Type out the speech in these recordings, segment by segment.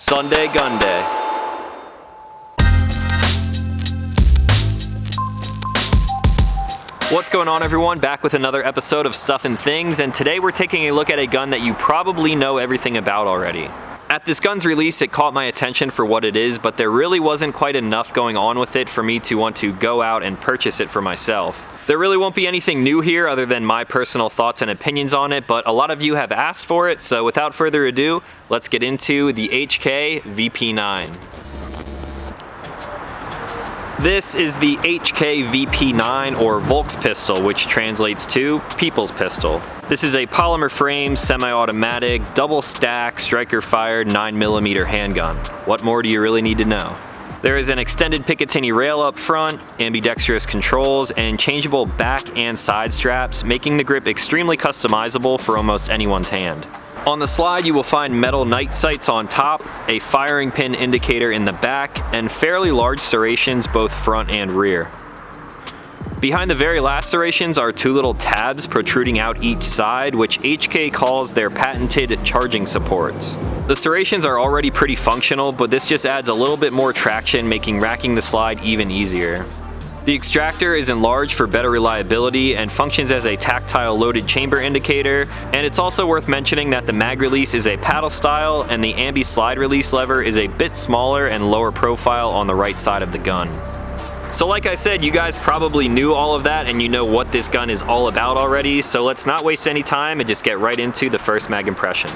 Sunday GUNDAY. What's going on, everyone? Back with another episode of Stuff and Things, and today we're taking a look at a gun that you probably know everything about already. At this gun's release, it caught my attention for what it is, but there really wasn't quite enough going on with it for me to want to go out and purchase it for myself. There really won't be anything new here other than my personal thoughts and opinions on it, but a lot of you have asked for it, so without further ado, let's get into the HK VP9. This is the HK VP9, or Volk's pistol, which translates to People's Pistol. This is a polymer frame, semi-automatic, double stack, striker fired 9mm handgun. What more do you really need to know? There is an extended Picatinny rail up front, ambidextrous controls, and changeable back and side straps, making the grip extremely customizable for almost anyone's hand. On the slide, you will find metal night sights on top, a firing pin indicator in the back, and fairly large serrations both front and rear. Behind the very last serrations are two little tabs protruding out each side, which HK calls their patented charging supports. The serrations are already pretty functional, but this just adds a little bit more traction, making racking the slide even easier. The extractor is enlarged for better reliability and functions as a tactile loaded chamber indicator, and it's also worth mentioning that the mag release is a paddle style and the ambi slide release lever is a bit smaller and lower profile on the right side of the gun. So like I said, you guys probably knew all of that and you know what this gun is all about already, so let's not waste any time and just get right into the first mag impression.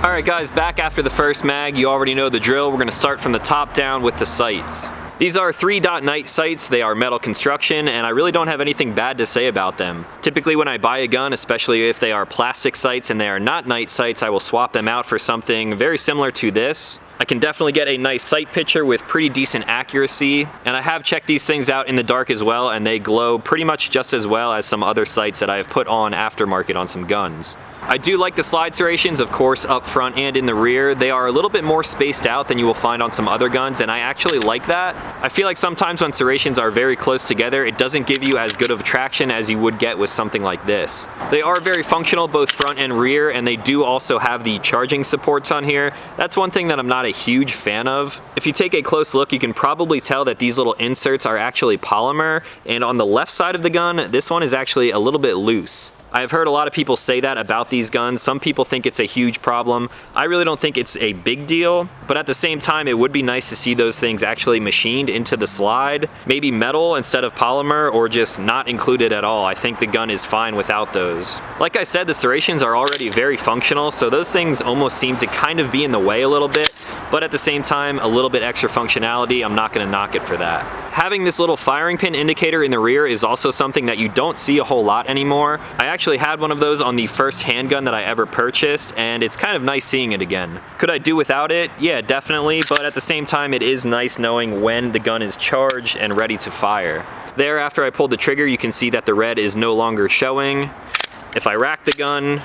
Alright guys, back after the first mag. You already know the drill. We're going to start from the top down with the sights. These are 3-dot night sights. They are metal construction, and I really don't have anything bad to say about them. Typically when I buy a gun, especially if they are plastic sights and they are not night sights, I will swap them out for something very similar to this. I can definitely get a nice sight picture with pretty decent accuracy, and I have checked these things out in the dark as well, and they glow pretty much just as well as some other sights that I have put on aftermarket on some guns. I do like the slide serrations, of course, up front and in the rear. They are a little bit more spaced out than you will find on some other guns, and I actually like that. I feel like sometimes when serrations are very close together, it doesn't give you as good of traction as you would get with something like this. They are very functional, both front and rear, and they do also have the charging supports on here. That's one thing that I'm not a huge fan of. If you take a close look, you can probably tell that these little inserts are actually polymer, and on the left side of the gun, this one is actually a little bit loose. I've heard a lot of people say that about these guns. Some people think it's a huge problem. I really don't think it's a big deal, but at the same time, it would be nice to see those things actually machined into the slide. Maybe metal instead of polymer, or just not included at all. I think the gun is fine without those. Like I said, the serrations are already very functional, so those things almost seem to kind of be in the way a little bit, but at the same time, a little bit extra functionality, I'm not gonna knock it for that. Having this little firing pin indicator in the rear is also something that you don't see a whole lot anymore. I actually had one of those on the first handgun that I ever purchased, and it's kind of nice seeing it again. Could I do without it? Yeah, definitely, but at the same time, it is nice knowing when the gun is charged and ready to fire. There, after I pulled the trigger, you can see that the red is no longer showing. If I rack the gun,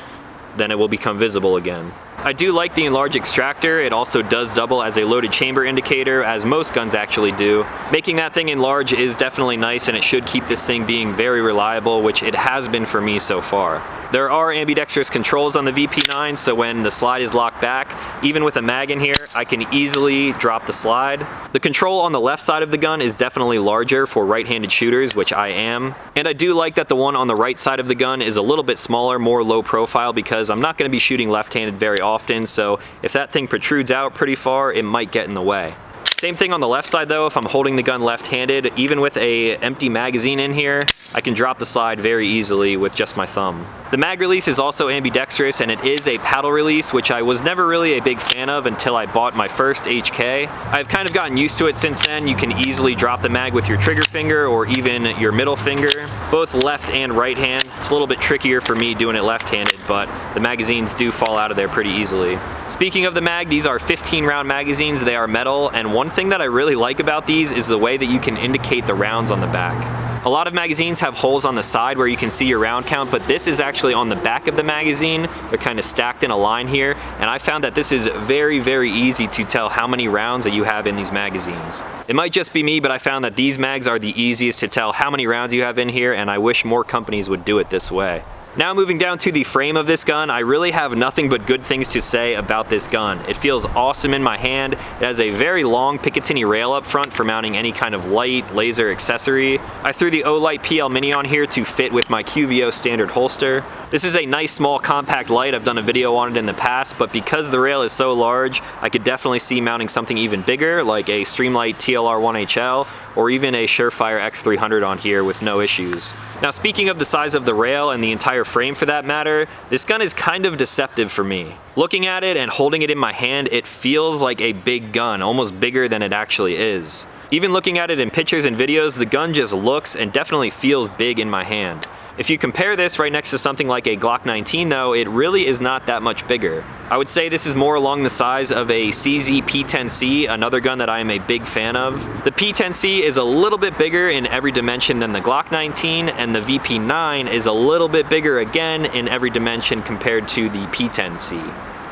then it will become visible again. I do like the enlarged extractor. It also does double as a loaded chamber indicator, as most guns actually do. Making that thing enlarge is definitely nice, and it should keep this thing being very reliable, which it has been for me so far. There are ambidextrous controls on the VP9, so when the slide is locked back, even with a mag in here, I can easily drop the slide. The control on the left side of the gun is definitely larger for right-handed shooters, which I am. And I do like that the one on the right side of the gun is a little bit smaller, more low profile, because I'm not going to be shooting left-handed very often, so if that thing protrudes out pretty far, it might get in the way. Same thing on the left side though. If I'm holding the gun left-handed, even with an empty magazine in here, I can drop the slide very easily with just my thumb. The mag release is also ambidextrous, and it is a paddle release, which I was never really a big fan of until I bought my first HK. I've kind of gotten used to it since then. You can easily drop the mag with your trigger finger or even your middle finger, both left and right hand. It's a little bit trickier for me doing it left-handed, but the magazines do fall out of there pretty easily. Speaking of the mag, these are 15-round magazines. They are metal, and one thing that I really like about these is the way that you can indicate the rounds on the back. A lot of magazines have holes on the side where you can see your round count, but this is actually on the back of the magazine. They're kind of stacked in a line here, and I found that this is very, very easy to tell how many rounds that you have in these magazines. It might just be me, but I found that these mags are the easiest to tell how many rounds you have in here, and I wish more companies would do it this way. Now moving down to the frame of this gun, I really have nothing but good things to say about this gun. It feels awesome in my hand. It has a very long Picatinny rail up front for mounting any kind of light, laser accessory. I threw the Olight PL Mini on here to fit with my QVO standard holster. This is a nice small compact light. I've done a video on it in the past, but because the rail is so large, I could definitely see mounting something even bigger, like a Streamlight TLR1HL, or even a Surefire X300 on here with no issues. Now speaking of the size of the rail and the entire frame for that matter, this gun is kind of deceptive for me. Looking at it and holding it in my hand, it feels like a big gun, almost bigger than it actually is. Even looking at it in pictures and videos, the gun just looks and definitely feels big in my hand. If you compare this right next to something like a Glock 19 though, it really is not that much bigger. I would say this is more along the size of a CZ P10 C, another gun that I am a big fan of. The P10 C is a little bit bigger in every dimension than the Glock 19, and the VP9 is a little bit bigger again in every dimension compared to the P10 C.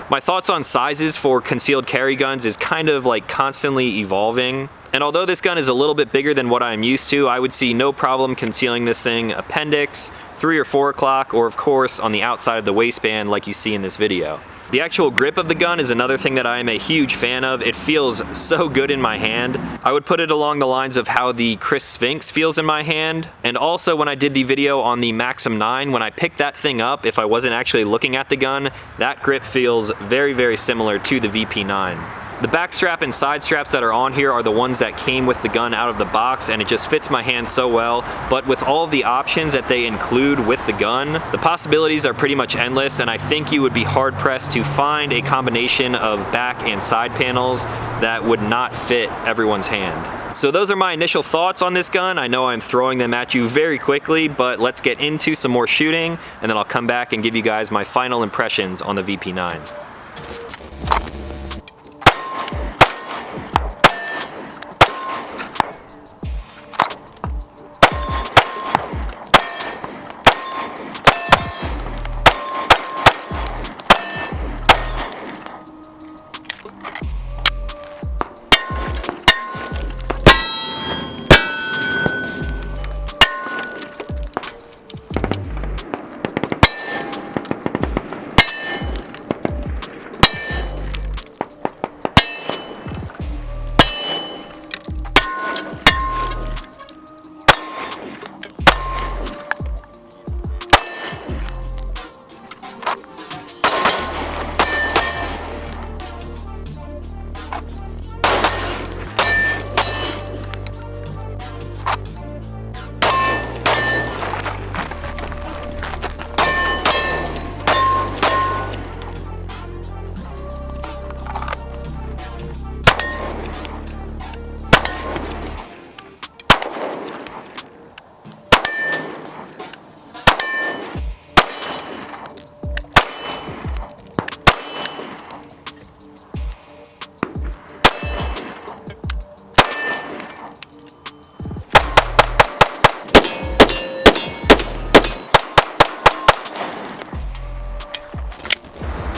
My thoughts on sizes for concealed carry guns is kind of like constantly evolving. And although this gun is a little bit bigger than what I'm used to, I would see no problem concealing this thing appendix, 3 or 4 o'clock, or of course on the outside of the waistband like you see in this video. The actual grip of the gun is another thing that I am a huge fan of. It feels so good in my hand. I would put it along the lines of how the Chris Sphinx feels in my hand. And also when I did the video on the Maxim 9, when I picked that thing up, if I wasn't actually looking at the gun, that grip feels very, very similar to the VP9. The back strap and side straps that are on here are the ones that came with the gun out of the box, and it just fits my hand so well. But with all of the options that they include with the gun, the possibilities are pretty much endless, and I think you would be hard pressed to find a combination of back and side panels that would not fit everyone's hand. So those are my initial thoughts on this gun. I know I'm throwing them at you very quickly, but let's get into some more shooting, and then I'll come back and give you guys my final impressions on the VP9.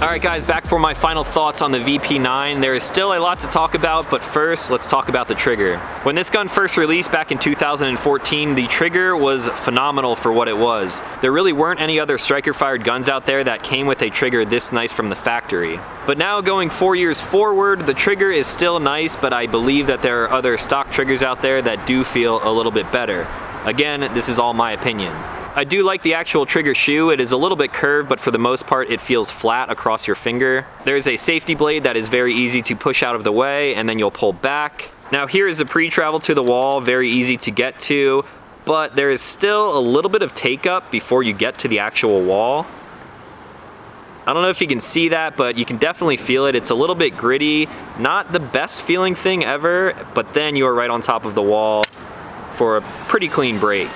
Alright guys, back for my final thoughts on the VP9. There is still a lot to talk about, but first, let's talk about the trigger. When this gun first released back in 2014, the trigger was phenomenal for what it was. There really weren't any other striker-fired guns out there that came with a trigger this nice from the factory. But now going 4 years forward, the trigger is still nice, but I believe that there are other stock triggers out there that do feel a little bit better. Again, this is all my opinion. I do like the actual trigger shoe. It is a little bit curved, but for the most part it feels flat across your finger. There's a safety blade that is very easy to push out of the way, and then you'll pull back. Now here is a pre-travel to the wall, very easy to get to, but there is still a little bit of take up before you get to the actual wall. I don't know if you can see that, but you can definitely feel it. It's a little bit gritty, not the best feeling thing ever, but then you are right on top of the wall for a pretty clean break.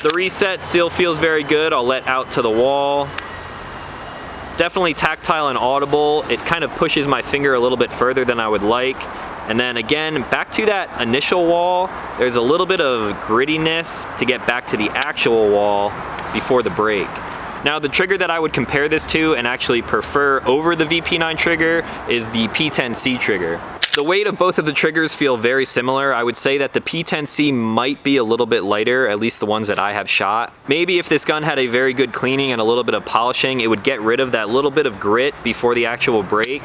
The reset still feels very good. I'll let out to the wall. Definitely tactile and audible. It kind of pushes my finger a little bit further than I would like. And then again, back to that initial wall, there's a little bit of grittiness to get back to the actual wall before the break. Now the trigger that I would compare this to and actually prefer over the VP9 trigger is the P10 C Trigger. The weight of both of the triggers feel very similar. I would say that the P10 C might be a little bit lighter, at least the ones that I have shot. Maybe if this gun had a very good cleaning and a little bit of polishing, it would get rid of that little bit of grit before the actual break.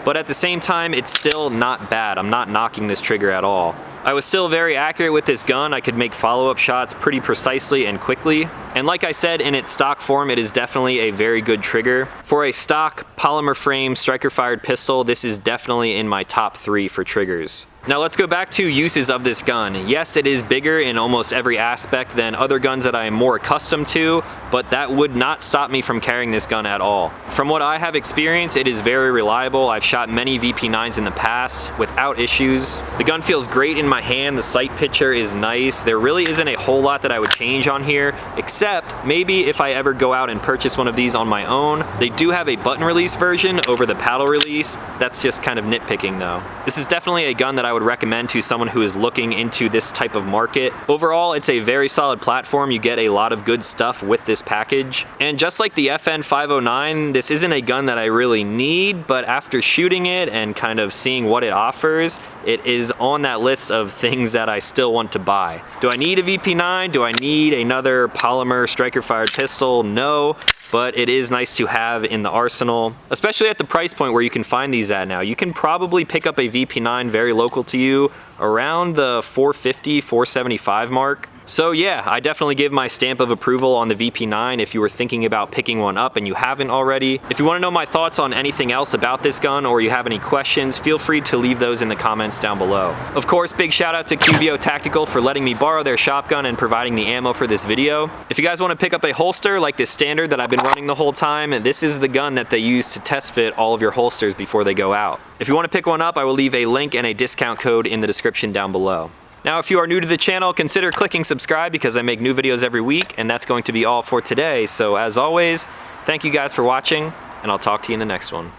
But at the same time, it's still not bad. I'm not knocking this trigger at all. I was still very accurate with this gun. I could make follow-up shots pretty precisely and quickly. And like I said, in its stock form, it is definitely a very good trigger. For a stock polymer frame striker-fired pistol, this is definitely in my top 3 for triggers. Now let's go back to uses of this gun. Yes, it is bigger in almost every aspect than other guns that I am more accustomed to, but that would not stop me from carrying this gun at all. From what I have experienced, it is very reliable. I've shot many VP9s in the past without issues. The gun feels great in my hand. The sight picture is nice. There really isn't a whole lot that I would change on here, except maybe if I ever go out and purchase one of these on my own. They do have a button release version over the paddle release. That's just kind of nitpicking though. This is definitely a gun that I would recommend to someone who is looking into this type of market. Overall, it's a very solid platform. You get a lot of good stuff with this package. And just like the FN 509, this isn't a gun that I really need, but after shooting it and kind of seeing what it offers, it is on that list of things that I still want to buy. Do I need a VP9? Do I need another polymer striker-fired pistol? No. But it is nice to have in the arsenal, especially at the price point where you can find these at now. You can probably pick up a VP9 very local to you around the $450, $475 mark. So yeah, I definitely give my stamp of approval on the VP9 if you were thinking about picking one up and you haven't already. If you want to know my thoughts on anything else about this gun or you have any questions, feel free to leave those in the comments down below. Of course, big shout out to QVO Tactical for letting me borrow their shotgun and providing the ammo for this video. If you guys want to pick up a holster like this standard that I've been running the whole time, this is the gun that they use to test fit all of your holsters before they go out. If you want to pick one up, I will leave a link and a discount code in the description down below. Now, if you are new to the channel, consider clicking subscribe because I make new videos every week, and that's going to be all for today. So as always, thank you guys for watching, and I'll talk to you in the next one.